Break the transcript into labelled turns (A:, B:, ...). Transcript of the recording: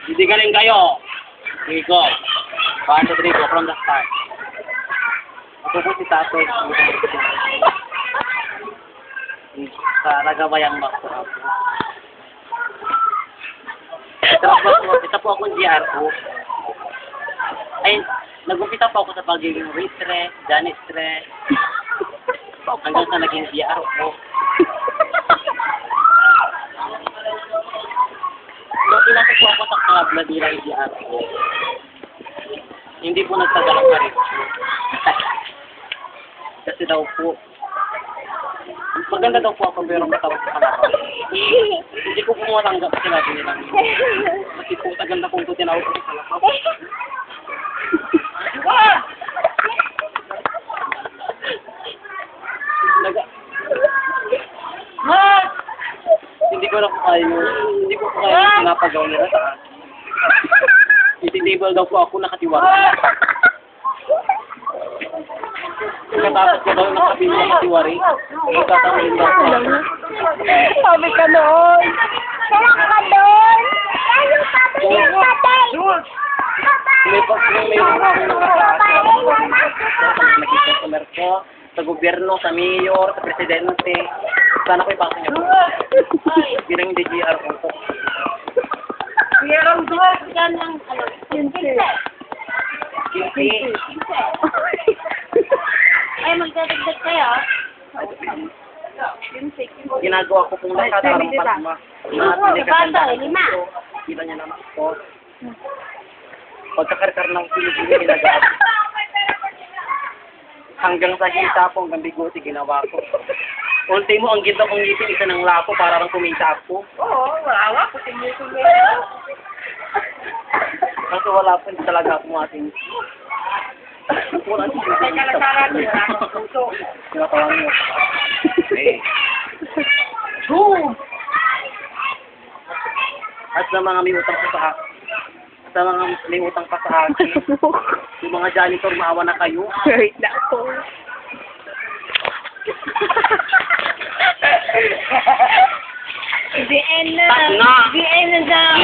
A: Hindi galing kayo. Sige ko. 1, 2, 3, go from the start. Ako po si Tato. Sa nagabayang makro. Ito po akong GR ko. Ay, nag-umpita po ako sa pagiging waitress, janitress. Hanggang sa naging GR ko. Nung pinasok po ako sa club na bilang GR ko, hindi po nagtagal ang karir. Kasi daw po, maganda daw po ako pero matawag sa kalaban. Hindi ko po matanggap sinabi nila. Kasi po sa ganda po ito tinawag ko sa kalaban. Hindi ko na po kaya hindi ko po kaya yung pinapagaw nila sa akin. Ititable daw po ako nakatiwari. Pagkatapos ko daw nakabili sa katiwari, magkatawin daw po ako.
B: Sabi ka noon. Sarang ka doon. Ano sabi niya tatay?
A: May customer ko, sa gobyerno, sa mayor, sa presidente. Sana ko ipasa niyo po. Bilang DGR po.
B: Meron doon. Yan ang ano.
A: Kinti.
B: Ay, magdadagdag kayo.
A: Ginagawa ko pong lahat para mapasma.
B: Lima.
A: Kita niya naman po. Pagkakarkar ng Pilipino ginagawa ko. Hanggang sa hita po, hanggang biguti ginawa ko. Ultimo, ang ganda kong ngipin, isa ng lapo para lang kumita ako.
B: Oo, maawa. Puting-ngipin mo.
A: Kasi wala po, hindi talaga ako ating. Wala po.
B: May kalasaran mo, wala akong puso.
A: Tinatawag mo. Hey. At sa mga may utang pa sa akin. Sa mga may utang pa sa akin. Yung mga janitor, maawa na kayo.
B: Wait na ako. The end na.
A: Tak na.
B: The end na daw.